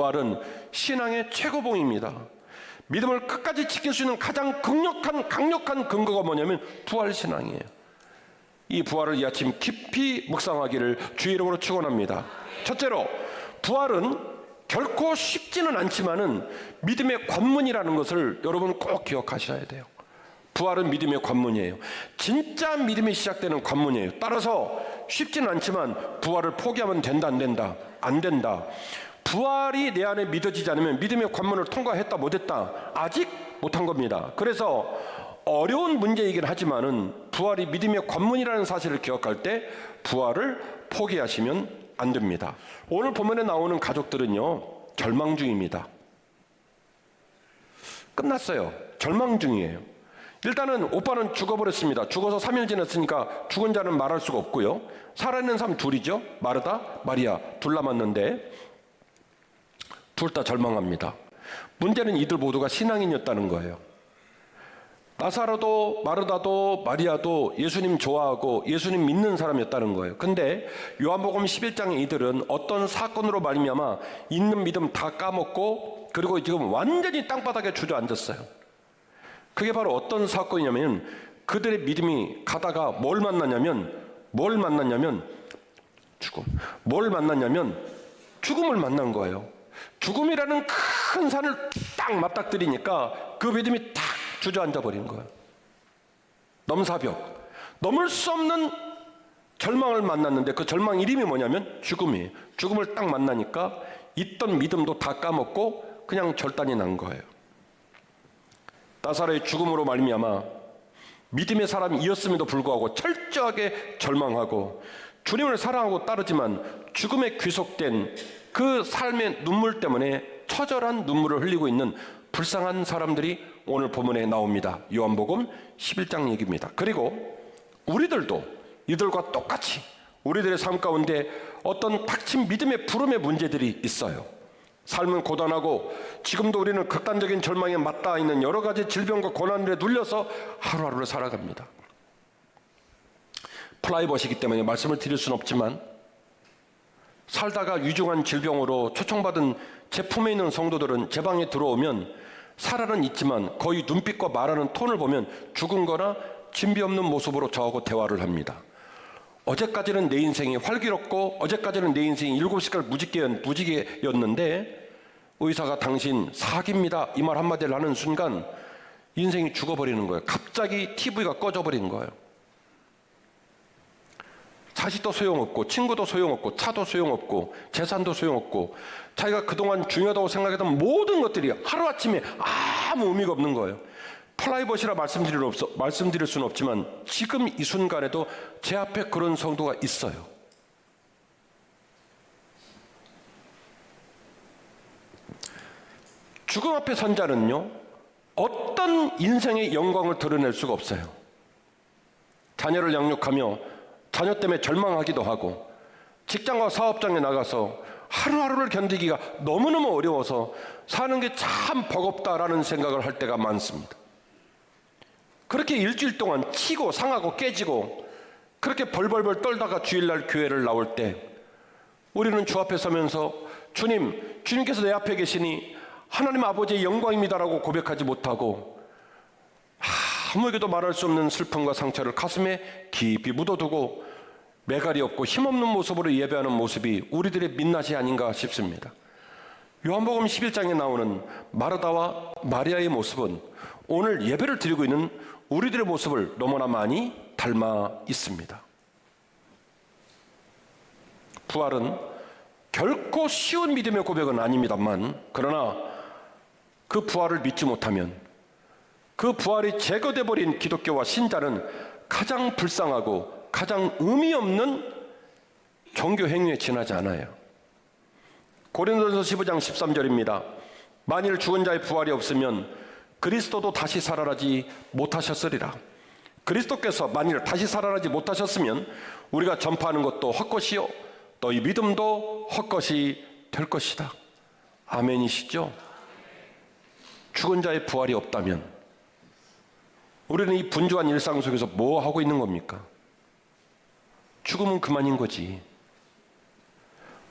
부활은 신앙의 최고봉입니다. 믿음을 끝까지 지킬 수 있는 가장 강력한 근거가 뭐냐면 부활신앙이에요. 이 부활을 이 아침 깊이 묵상하기를 주의 이름으로 축원합니다. 첫째로, 부활은 결코 쉽지는 않지만은 믿음의 관문이라는 것을 여러분 꼭 기억하셔야 돼요. 부활은 믿음의 관문이에요. 진짜 믿음이 시작되는 관문이에요. 따라서 쉽지는 않지만 부활을 포기하면 된다, 안 된다? 안 된다. 부활이 내 안에 믿어지지 않으면 믿음의 관문을 통과했다, 못했다? 아직 못한 겁니다. 그래서 어려운 문제이긴 하지만은 부활이 믿음의 관문이라는 사실을 기억할 때 부활을 포기하시면 안 됩니다. 오늘 본문에 나오는 가족들은요, 절망 중입니다. 끝났어요. 절망 중이에요. 일단은 오빠는 죽어버렸습니다. 죽어서 3일 지났으니까 죽은 자는 말할 수가 없고요. 살아있는 사람 둘이죠. 마르다, 마리아 둘 남았는데 둘 다 절망합니다. 문제는 이들 모두가 신앙인이었다는 거예요. 나사로도 마르다도 마리아도 예수님 좋아하고 예수님 믿는 사람이었다는 거예요. 근데 요한복음 11장의 이들은 어떤 사건으로 말미암아 있는 믿음 다 까먹고 그리고 지금 완전히 땅바닥에 주저앉았어요. 그게 바로 어떤 사건이냐면 그들의 믿음이 가다가 뭘 만났냐면 죽음을 만난 거예요. 죽음이라는 큰 산을 딱 맞닥뜨리니까 그 믿음이 딱 주저앉아 버린 거예요. 넘사벽, 넘을 수 없는 절망을 만났는데 그 절망 이름이 뭐냐면 죽음이에요. 죽음을 딱 만나니까 있던 믿음도 다 까먹고 그냥 절단이 난 거예요. 나사로의 죽음으로 말미암아 믿음의 사람이었음에도 불구하고 철저하게 절망하고 주님을 사랑하고 따르지만 죽음에 귀속된 그 삶의 눈물 때문에 처절한 눈물을 흘리고 있는 불쌍한 사람들이 오늘 본문에 나옵니다. 요한복음 11장 얘기입니다. 그리고 우리들도 이들과 똑같이 우리들의 삶 가운데 어떤 닥친 믿음의 부름의 문제들이 있어요. 삶은 고단하고 지금도 우리는 극단적인 절망에 맞닿아 있는 여러 가지 질병과 고난들에 눌려서 하루하루를 살아갑니다. 프라이버시기 때문에 말씀을 드릴 수는 없지만 살다가 위중한 질병으로 초청받은 제 품에 있는 성도들은 제 방에 들어오면 살아는 있지만 거의 눈빛과 말하는 톤을 보면 죽은 거나 진비 없는 모습으로 저하고 대화를 합니다. 어제까지는 내 인생이 활기롭고 어제까지는 내 인생이 7시간 무지개였는데 의사가 당신 사기입니다 이 말 한마디를 하는 순간 인생이 죽어버리는 거예요. 갑자기 TV가 꺼져버린 거예요. 자식도 소용없고 친구도 소용없고 차도 소용없고 재산도 소용없고 자기가 그동안 중요하다고 생각했던 모든 것들이 하루아침에 아무 의미가 없는 거예요. 프라이버시라 말씀드릴 수는 없지만 지금 이 순간에도 제 앞에 그런 성도가 있어요. 죽음 앞에 선 자는요, 어떤 인생의 영광을 드러낼 수가 없어요. 자녀를 양육하며 자녀 때문에 절망하기도 하고 직장과 사업장에 나가서 하루하루를 견디기가 너무너무 어려워서 사는 게 참 버겁다라는 생각을 할 때가 많습니다. 그렇게 일주일 동안 치고 상하고 깨지고 그렇게 벌벌벌 떨다가 주일날 교회를 나올 때 우리는 주 앞에 서면서 주님께서 내 앞에 계시니 하나님 아버지의 영광입니다라고 고백하지 못하고 아무에게도 말할 수 없는 슬픔과 상처를 가슴에 깊이 묻어두고 매갈이 없고 힘없는 모습으로 예배하는 모습이 우리들의 민낯이 아닌가 싶습니다. 요한복음 11장에 나오는 마르다와 마리아의 모습은 오늘 예배를 드리고 있는 우리들의 모습을 너무나 많이 닮아 있습니다. 부활은 결코 쉬운 믿음의 고백은 아닙니다만 그러나 그 부활을 믿지 못하면 그 부활이 제거돼 버린 기독교와 신자는 가장 불쌍하고 가장 의미 없는 종교 행위에 지나지 않아요. 고린도전서 15장 13절입니다. 만일 죽은 자의 부활이 없으면 그리스도도 다시 살아나지 못하셨으리라. 그리스도께서 만일 다시 살아나지 못하셨으면 우리가 전파하는 것도 헛것이요 너희 믿음도 헛것이 될 것이다. 아멘이시죠? 죽은 자의 부활이 없다면 우리는 이 분주한 일상 속에서 뭐 하고 있는 겁니까? 죽으면 그만인 거지.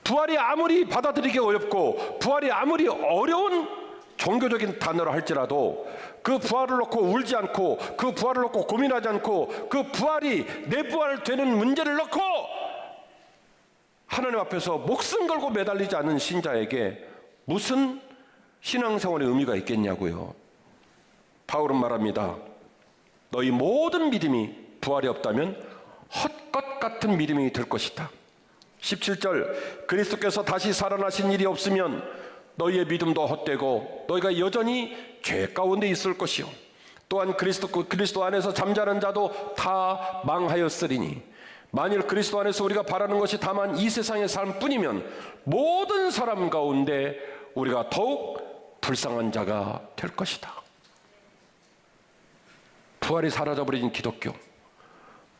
부활이 아무리 받아들이기 어렵고 부활이 아무리 어려운 종교적인 단어로 할지라도 그 부활을 놓고 울지 않고 그 부활을 놓고 고민하지 않고 그 부활이 내 부활 되는 문제를 놓고 하나님 앞에서 목숨 걸고 매달리지 않는 신자에게 무슨 신앙생활의 의미가 있겠냐고요. 바울은 말합니다. 너희 모든 믿음이 부활이 없다면 헛것 같은 믿음이 될 것이다. 17절 그리스도께서 다시 살아나신 일이 없으면 너희의 믿음도 헛되고 너희가 여전히 죄 가운데 있을 것이요 또한 그리스도 안에서 잠자는 자도 다 망하였으리니 만일 그리스도 안에서 우리가 바라는 것이 다만 이 세상의 삶뿐이면 모든 사람 가운데 우리가 더욱 불쌍한 자가 될 것이다. 부활이 사라져버린 기독교,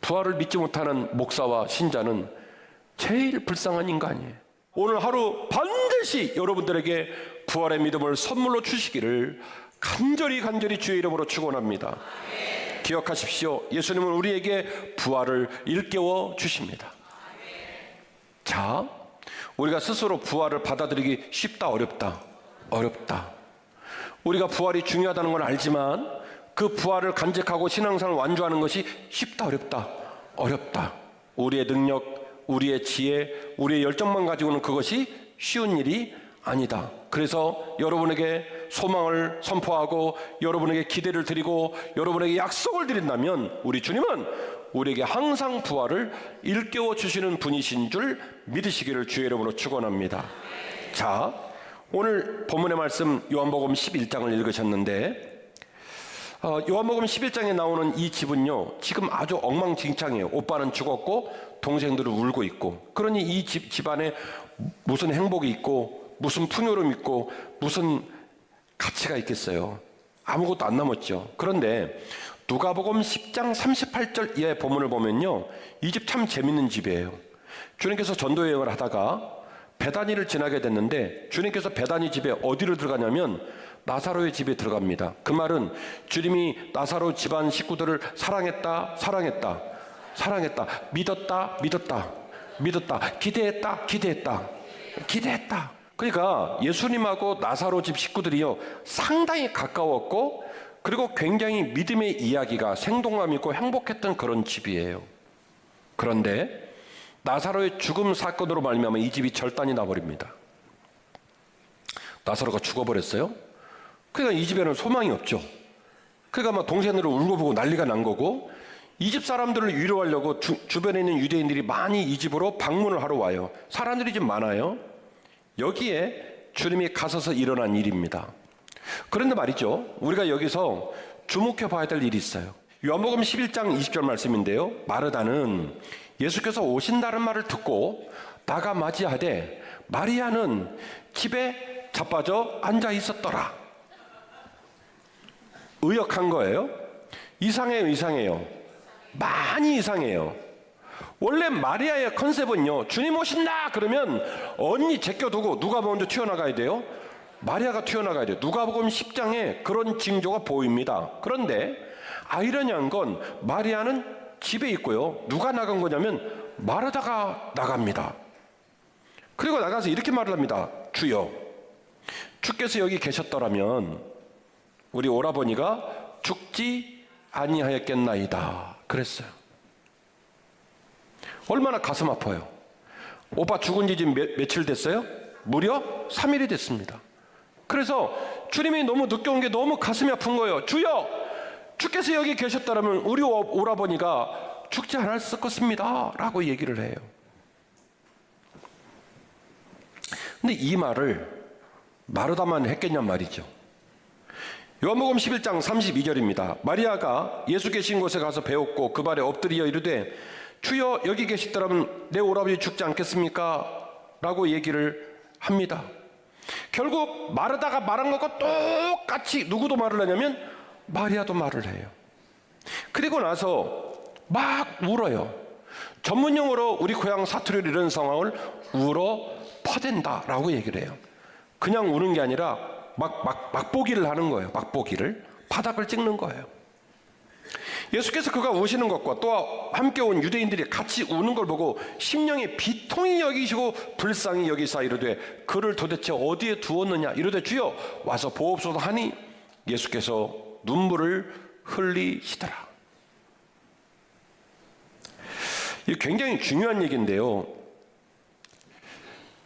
부활을 믿지 못하는 목사와 신자는 제일 불쌍한 인간이에요. 오늘 하루 반드시 여러분들에게 부활의 믿음을 선물로 주시기를 간절히 주의 이름으로 축원합니다. 기억하십시오. 예수님은 우리에게 부활을 일깨워 주십니다. 자, 우리가 스스로 부활을 받아들이기 쉽다, 어렵다? 어렵다. 우리가 부활이 중요하다는 걸 알지만 그 부활을 간직하고 신앙생활을 완주하는 것이 쉽다, 어렵다? 어렵다. 우리의 능력, 우리의 지혜, 우리의 열정만 가지고는 그것이 쉬운 일이 아니다. 그래서 여러분에게 소망을 선포하고 여러분에게 기대를 드리고 여러분에게 약속을 드린다면 우리 주님은 우리에게 항상 부활을 일깨워 주시는 분이신 줄 믿으시기를 주의 이름으로 축원합니다. 자, 오늘 본문의 말씀 요한복음 11장을 읽으셨는데 요한복음 11장에 나오는 이 집은요 지금 아주 엉망진창이에요. 오빠는 죽었고 동생들은 울고 있고, 그러니 이 집안에 무슨 행복이 있고 무슨 풍요로움이 있고 무슨 가치가 있겠어요. 아무것도 안 남았죠. 그런데 누가복음 10장 38절의 본문을 보면요 이 집 참 재밌는 집이에요. 주님께서 전도여행을 하다가 베다니를 지나게 됐는데 주님께서 베다니 집에 어디를 들어가냐면 나사로의 집에 들어갑니다. 그 말은 주님이 나사로 집안 식구들을 사랑했다, 믿었다, 기대했다. 그러니까 예수님하고 나사로 집 식구들이요 상당히 가까웠고 그리고 굉장히 믿음의 이야기가 생동감 있고 행복했던 그런 집이에요. 그런데 나사로의 죽음 사건으로 말미암아 이 집이 절단이 나버립니다. 나사로가 죽어버렸어요. 그러니까 이 집에는 소망이 없죠. 그러니까 막 동생들을 울고보고 난리가 난 거고, 이 집 사람들을 위로하려고 주변에 있는 유대인들이 많이 이 집으로 방문을 하러 와요. 사람들이 좀 많아요. 여기에 주님이 가셔서 일어난 일입니다. 그런데 말이죠, 우리가 여기서 주목해 봐야 될 일이 있어요. 요한복음 11장 20절 말씀인데요, 마르다는 예수께서 오신다는 말을 듣고 나가 맞이하되 마리아는 집에 자빠져 앉아 있었더라. 의역한 거예요. 이상해요. 많이 이상해요. 원래 마리아의 컨셉은요, 주님 오신다 그러면 언니 제껴두고 누가 먼저 튀어나가야 돼요? 마리아가 튀어나가야 돼요. 누가복음 10장에 그런 징조가 보입니다. 그런데 아이러니한 건 마리아는 집에 있고요, 누가 나간 거냐면 마르다가 나갑니다. 그리고 나가서 이렇게 말을 합니다. 주여, 주께서 여기 계셨더라면 우리 오라버니가 죽지 아니하였겠나이다 그랬어요. 얼마나 가슴 아파요. 오빠 죽은 지 지금 며칠 됐어요? 무려 3일이 됐습니다. 그래서 주님이 너무 늦게 온 게 너무 가슴이 아픈 거예요. 주여, 주께서 여기 계셨다면 우리 오라버니가 죽지 않았을 것입니다 라고 얘기를 해요. 근데 이 말을 마르다만 했겠냔 말이죠. 요한복음 11장 32절입니다. 마리아가 예수 계신 곳에 가서 배웠고 그 발에 엎드려 이르되 주여, 여기 계시더라면 내 오라버니 죽지 않겠습니까? 라고 얘기를 합니다. 결국 마르다가 말한 것과 똑같이 누구도 말을 하냐면 마리아도 말을 해요. 그리고 나서 막 울어요. 전문용어로 우리 고향 사투리로 이런 상황을 울어 퍼댄다 라고 얘기를 해요. 그냥 우는 게 아니라 막보기를 하는 거예요. 막보기를, 바닥을 찍는 거예요. 예수께서 그가 우시는 것과 또 함께 온 유대인들이 같이 우는 걸 보고 심령에 비통히 여기시고 불쌍히 여기사 이르되 그를 도대체 어디에 두었느냐 이르되 주여 와서 보옵소서 하니 예수께서 눈물을 흘리시더라. 이 굉장히 중요한 얘기인데요.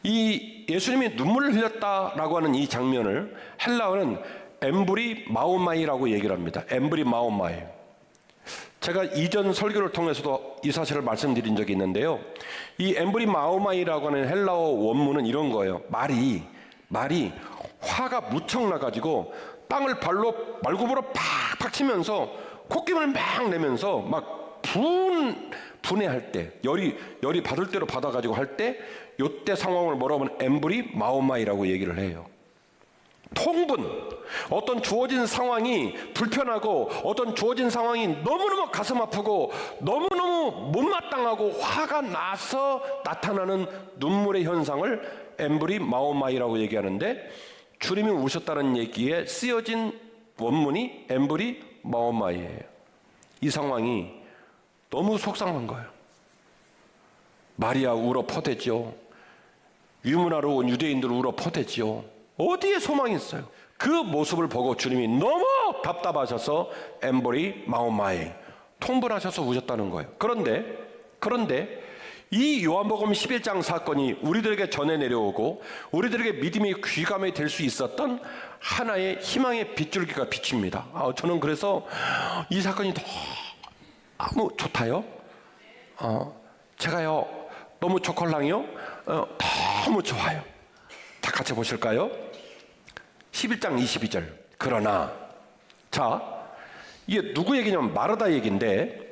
이 예수님이 눈물을 흘렸다라고 하는 이 장면을 헬라어는 엠브리 마오마이라고 얘기를 합니다. 엠브리 마오마이. 제가 이전 설교를 통해서도 이 사실을 말씀드린 적이 있는데요. 이 엠브리 마오마이라고 하는 헬라어 원문은 이런 거예요. 말이 화가 무척 나가지고 땅을 발로 말굽으로 팍팍 치면서 콧김을 막 내면서 막 분해할 때 열이 받을 대로 받아가지고 할 때 요때 상황을 뭐라고 하면 엠브리 마오마이라고 얘기를 해요. 통분, 어떤 주어진 상황이 불편하고 어떤 주어진 상황이 너무너무 가슴 아프고 너무너무 못마땅하고 화가 나서 나타나는 눈물의 현상을 엠브리 마오마이라고 얘기하는데, 주님이 우셨다는 얘기에 쓰여진 원문이 엠브리 마오마이예요. 이 상황이 너무 속상한 거예요. 마리아 울어 퍼대죠. 유문하러 온 유대인들 울어 퍼대죠. 어디에 소망이 있어요? 그 모습을 보고 주님이 너무 답답하셔서 엠브리 마오마이, 통분하셔서 우셨다는 거예요. 그런데 이 요한복음 11장 사건이 우리들에게 전해 내려오고 우리들에게 믿음의 귀감이 될 수 있었던 하나의 희망의 빗줄기가 비칩니다. 저는 그래서 이 사건이 너무 좋다요. 제가요 너무 좋걸랑요. 너무 좋아요. 다 같이 보실까요? 11장 22절. 그러나, 자, 이게 누구 얘기냐면 마르다 얘기인데,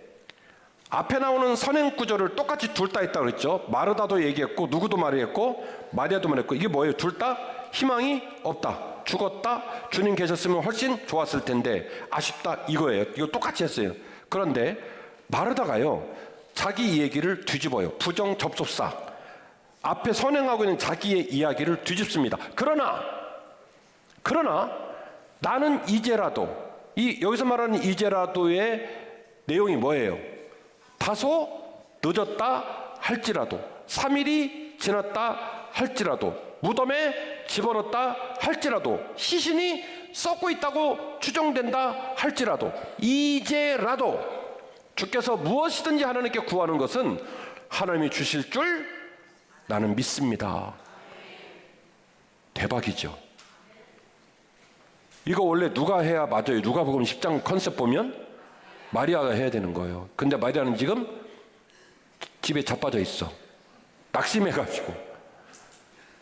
앞에 나오는 선행 구절을 똑같이 둘 다 했다고 그랬죠. 마르다도 얘기했고 누구도 말했고 마리아도 말했고, 이게 뭐예요? 둘 다 희망이 없다, 죽었다, 주님 계셨으면 훨씬 좋았을 텐데 아쉽다, 이거예요. 이거 똑같이 했어요. 그런데 마르다가요 자기 얘기를 뒤집어요. 부정 접속사, 앞에 선행하고 있는 자기의 이야기를 뒤집습니다. 그러나 나는 이제라도, 여기서 말하는 이제라도의 내용이 뭐예요? 다소 늦었다 할지라도, 3일이 지났다 할지라도, 무덤에 집어넣었다 할지라도, 시신이 썩고 있다고 추정된다 할지라도, 이제라도 주께서 무엇이든지 하나님께 구하는 것은 하나님이 주실 줄 나는 믿습니다. 대박이죠. 이거 원래 누가 해야 맞아요? 누가복음 10장 컨셉 보면 마리아가 해야 되는 거예요. 근데 마리아는 지금 집에 자빠져 있어. 낙심해가지고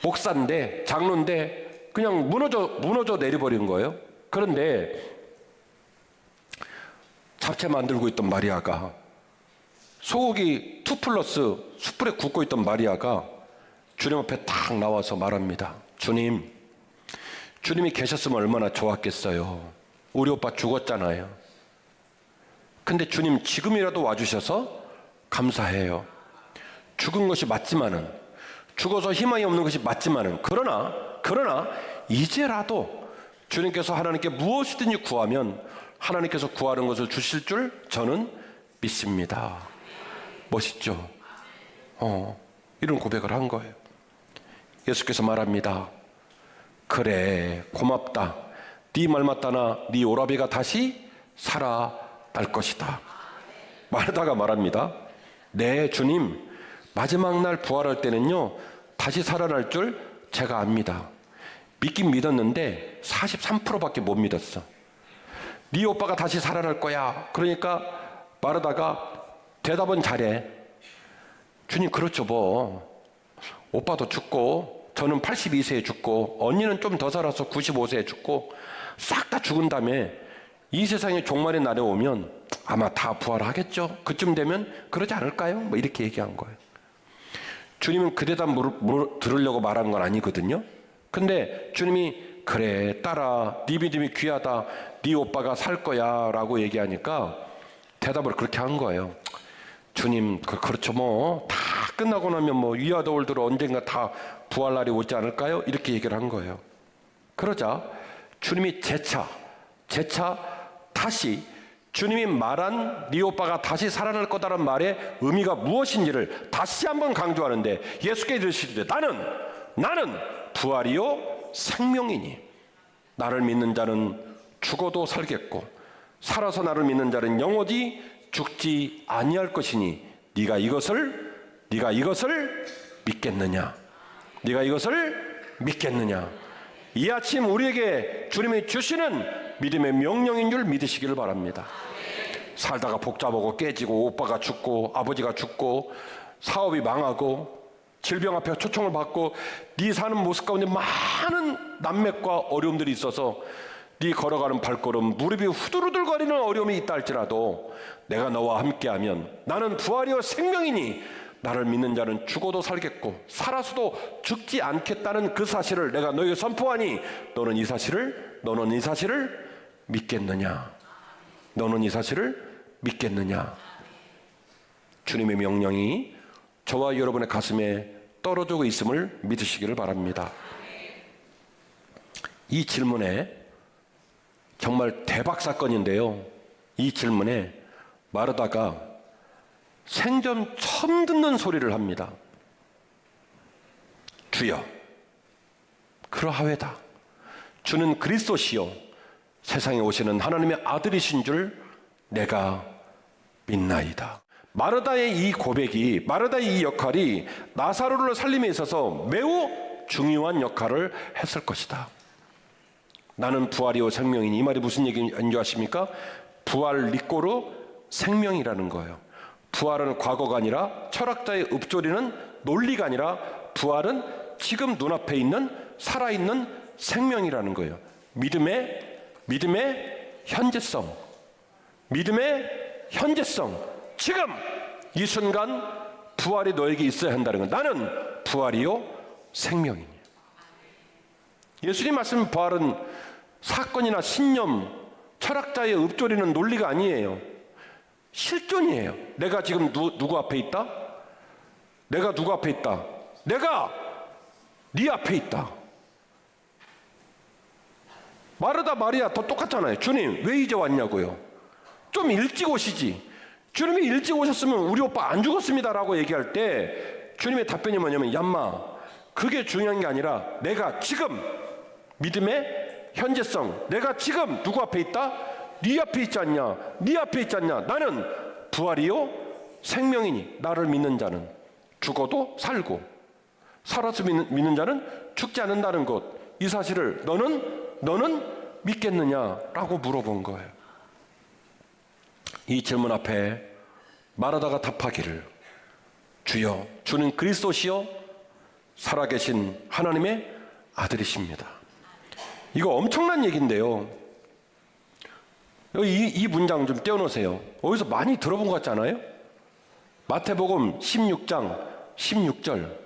목사인데 장로인데 그냥 무너져 내려버린 거예요. 그런데 잡채 만들고 있던 마리아가, 소고기 2+ 숯불에 굽고 있던 마리아가 주님 앞에 딱 나와서 말합니다. 주님이 계셨으면 얼마나 좋았겠어요. 우리 오빠 죽었잖아요. 근데 주님 지금이라도 와주셔서 감사해요. 죽은 것이 맞지만은, 죽어서 희망이 없는 것이 맞지만은, 그러나 이제라도 주님께서 하나님께 무엇이든지 구하면 하나님께서 구하는 것을 주실 줄 저는 믿습니다. 멋있죠? 이런 고백을 한 거예요. 예수께서 말합니다. 그래, 고맙다. 네 말 맞다나 네 오라비가 다시 살아날 것이다. 마르다가 말합니다. 네, 주님, 마지막 날 부활할 때는요 다시 살아날 줄 제가 압니다. 믿긴 믿었는데 43%밖에 못 믿었어. 네 오빠가 다시 살아날 거야. 그러니까 마르다가 대답은 잘해. 주님, 그렇죠 뭐. 오빠도 죽고 저는 82세에 죽고 언니는 좀 더 살아서 95세에 죽고 싹 다 죽은 다음에 이 세상의 종말의 날에 오면 아마 다 부활하겠죠. 그쯤 되면 그러지 않을까요? 뭐 이렇게 얘기한 거예요. 주님은 그 대답 들으려고 말한 건 아니거든요. 근데 주님이 그래, 딸아, 네 믿음이 귀하다. 네 오빠가 살 거야 라고 얘기하니까 대답을 그렇게 한 거예요. 주님, 그렇죠 뭐. 다 끝나고 나면 뭐 위아더월들은 언젠가 다 부활날이 오지 않을까요? 이렇게 얘기를 한 거예요. 그러자 주님이 재차 다시 주님이 말한 네 오빠가 다시 살아날 거다라는 말의 의미가 무엇인지를 다시 한번 강조하는데, 예수께 이르시되 나는 부활이요 생명이니 나를 믿는 자는 죽어도 살겠고 살아서 나를 믿는 자는 영원히 죽지 아니할 것이니 네가 이것을 믿겠느냐? 네가 이것을 믿겠느냐? 이 아침 우리에게 주님이 주시는 믿음의 명령인 줄 믿으시기를 바랍니다. 살다가 복잡하고 깨지고 오빠가 죽고 아버지가 죽고 사업이 망하고 질병 앞에 초청을 받고 네 사는 모습 가운데 많은 난맥과 어려움들이 있어서 네 걸어가는 발걸음 무릎이 후들후들거리는 어려움이 있다 할지라도 내가 너와 함께하면 나는 부활이요 생명이니 나를 믿는 자는 죽어도 살겠고 살아서도 죽지 않겠다는 그 사실을 내가 너에게 선포하니 너는 이 사실을 믿겠느냐? 너는 이 사실을 믿겠느냐? 주님의 명령이 저와 여러분의 가슴에 떨어지고 있음을 믿으시기를 바랍니다. 이 질문에 정말 대박 사건인데요. 이 질문에 마르다가 생전 처음 듣는 소리를 합니다. 주여, 그러하외다. 주는 그리스도시요 세상에 오시는 하나님의 아들이신 줄 내가 믿나이다. 마르다의 이 고백이, 마르다의 이 역할이 나사로를 살림에 있어서 매우 중요한 역할을 했을 것이다. 나는 부활이요 생명이니, 이 말이 무슨 얘기인 줄 아십니까? 부활 리꼬르 생명이라는 거예요. 부활은 과거가 아니라 철학자의 읊조리는 논리가 아니라 부활은 지금 눈앞에 있는 살아있는 생명이라는 거예요. 믿음의 현재성. 지금 이 순간 부활이 너에게 있어야 한다는 건 나는 부활이요 생명이니. 예수님 말씀 부활은 사건이나 신념, 철학자의 읊조리는 논리가 아니에요. 실존이에요. 내가 지금 누구 앞에 있다? 내가 누구 앞에 있다? 내가 네 앞에 있다. 마르다 마리아 더 똑같잖아요. 주님 왜 이제 왔냐고요. 좀 일찍 오시지. 주님이 일찍 오셨으면 우리 오빠 안 죽었습니다라고 얘기할 때 주님의 답변이 뭐냐면, 얌마 그게 중요한 게 아니라 내가 지금 믿음의 현재성, 내가 지금 누구 앞에 있다? 네 앞에 있지 않냐? 네 앞에 있지 않냐? 나는 부활이요 생명이니 나를 믿는 자는 죽어도 살고 살아서 믿는 자는 죽지 않는다는 것, 이 사실을 너는 믿겠느냐라고 물어본 거예요. 이 질문 앞에 마르다가 답하기를, 주여 주는 그리스도시요 살아계신 하나님의 아들이십니다. 이거 엄청난 얘기인데요. 이 문장 좀 떼어놓으세요. 어디서 많이 들어본 것 같잖아요. 마태복음 16장 16절,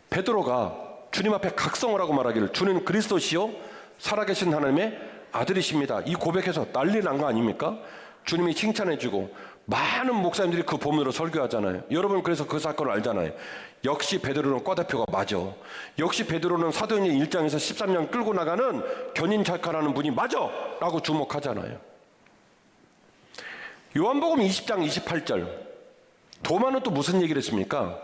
베드로가 주님 앞에 각성을 하고 말하기를, 주는 그리스도시요 살아계신 하나님의 아들이십니다. 이 고백해서 난리 난 거 아닙니까? 주님이 칭찬해주고 많은 목사님들이 그 본문으로 설교하잖아요. 여러분 그래서 그 사건을 알잖아요. 역시 베드로는 과대표가 맞아. 역시 베드로는 사도행전 1장에서 13장 끌고 나가는 견인 작가라는 분이 맞아 라고 주목하잖아요. 요한복음 20장 28절, 도마는 또 무슨 얘기를 했습니까?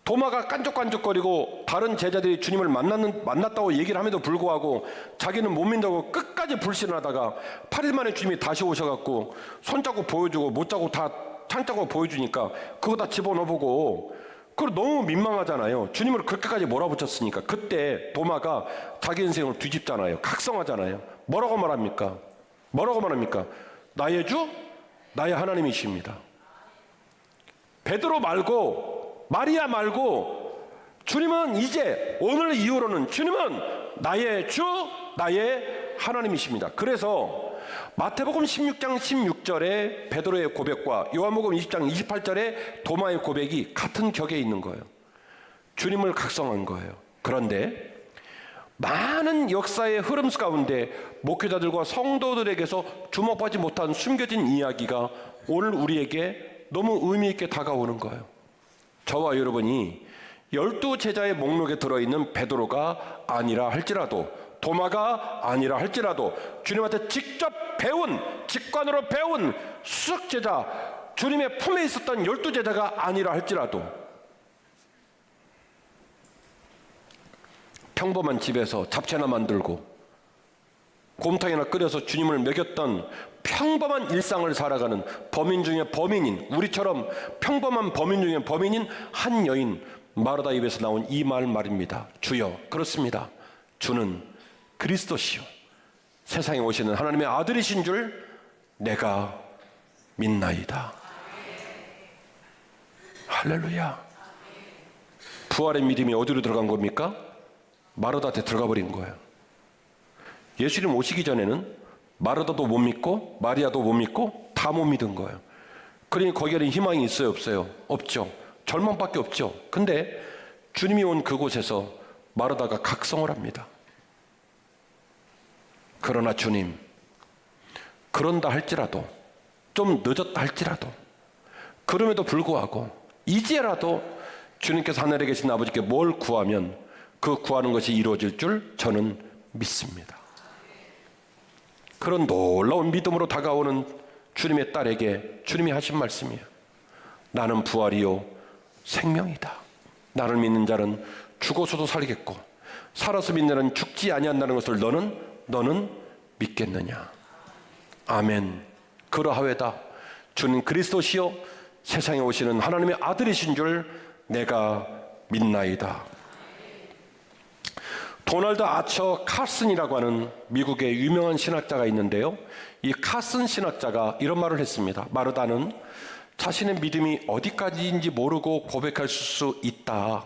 도마가 깐족깐족거리고 다른 제자들이 주님을 만났다고 얘기를 함에도 불구하고 자기는 못 믿는다고 끝까지 불신을 하다가 8일 만에 주님이 다시 오셔갖고 손자국 보여주고 못자국 다 창자국 보여주니까 그거 다 집어넣어보고 그걸 너무 민망하잖아요. 주님을 그렇게까지 몰아붙였으니까. 그때 도마가 자기 인생을 뒤집잖아요. 각성하잖아요. 뭐라고 말합니까? 나의 주, 나의 하나님이십니다. 베드로 말고 마리아 말고 주님은 이제 오늘 이후로는 주님은 나의 주, 나의 하나님이십니다. 그래서 마태복음 16장 16절의 베드로의 고백과 요한복음 20장 28절의 도마의 고백이 같은 격에 있는 거예요. 주님을 각성한 거예요. 그런데 많은 역사의 흐름 가운데 목회자들과 성도들에게서 주목받지 못한 숨겨진 이야기가 오늘 우리에게 너무 의미 있게 다가오는 거예요. 저와 여러분이 12 제자의 목록에 들어있는 베드로가 아니라 할지라도 도마가 아니라 할지라도, 주님한테 직접 배운, 직관으로 배운 수석제자, 주님의 품에 있었던 12제자가 아니라 할지라도 평범한 집에서 잡채나 만들고 곰탕이나 끓여서 주님을 먹였던 평범한 일상을 살아가는 범인 중에 범인인, 우리처럼 평범한 범인 중에 범인인 한 여인 마르다 입에서 나온 이 말입니다. 주여, 그렇습니다. 주는 그리스도시요 세상에 오시는 하나님의 아들이신 줄 내가 믿나이다. 할렐루야. 부활의 믿음이 어디로 들어간 겁니까? 마르다한테 들어가 버린 거예요. 예수님 오시기 전에는 마르다도 못 믿고 마리아도 못 믿고 다 못 믿은 거예요. 그러니 거기에는 희망이 있어요, 없어요? 없죠. 절망밖에 없죠. 근데 주님이 온 그곳에서 마르다가 각성을 합니다. 그러나 주님, 그런다 할지라도, 좀 늦었다 할지라도, 그럼에도 불구하고 이제라도 주님께서 하늘에 계신 아버지께 뭘 구하면 그 구하는 것이 이루어질 줄 저는 믿습니다. 그런 놀라운 믿음으로 다가오는 주님의 딸에게 주님이 하신 말씀이에요. 나는 부활이요 생명이다. 나를 믿는 자는 죽어서도 살겠고 살아서 믿는 자는 죽지 아니한다는 것을 너는 믿겠느냐. 아멘. 그러하외다. 주는 그리스도시요 세상에 오시는 하나님의 아들이신 줄 내가 믿나이다. 도널드 아처 카슨이라고 하는 미국의 유명한 신학자가 있는데요, 이 카슨 신학자가 이런 말을 했습니다. 마르다는 자신의 믿음이 어디까지인지 모르고 고백할 수 있다.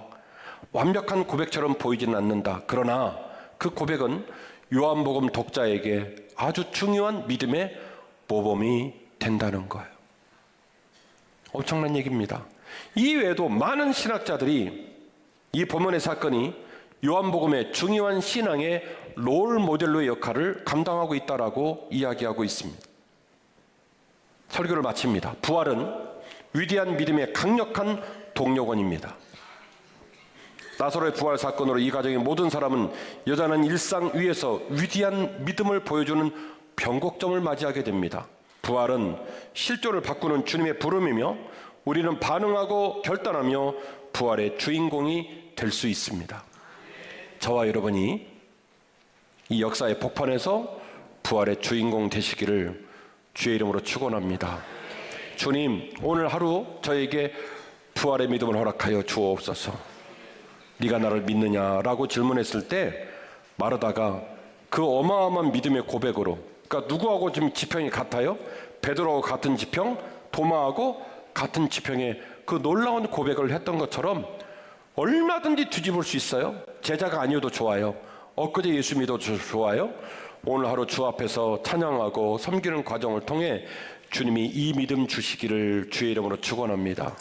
완벽한 고백처럼 보이지는 않는다. 그러나 그 고백은 요한복음 독자에게 아주 중요한 믿음의 모범이 된다는 거예요. 엄청난 얘기입니다. 이 외에도 많은 신학자들이 이 본문의 사건이 요한복음의 중요한 신앙의 롤 모델로의 역할을 감당하고 있다라고 이야기하고 있습니다. 설교를 마칩니다. 부활은 위대한 믿음의 강력한 동력원입니다. 나사로의 부활 사건으로 이 가정의 모든 사람은 여전한 일상 위에서 위대한 믿음을 보여주는 변곡점을 맞이하게 됩니다. 부활은 실존을 바꾸는 주님의 부름이며 우리는 반응하고 결단하며 부활의 주인공이 될 수 있습니다. 저와 여러분이 이 역사의 복판에서 부활의 주인공 되시기를 주의 이름으로 축원합니다. 주님, 오늘 하루 저에게 부활의 믿음을 허락하여 주옵소서. 네가 나를 믿느냐라고 질문했을 때 마르다가 그 어마어마한 믿음의 고백으로, 그러니까 누구하고 지금 지평이 같아요? 베드로하고 같은 지평, 도마하고 같은 지평에 그 놀라운 고백을 했던 것처럼 얼마든지 뒤집을 수 있어요. 제자가 아니어도 좋아요. 엊그제 예수 믿어도 좋아요. 오늘 하루 주 앞에서 찬양하고 섬기는 과정을 통해 주님이 이 믿음 주시기를 주의 이름으로 축원합니다.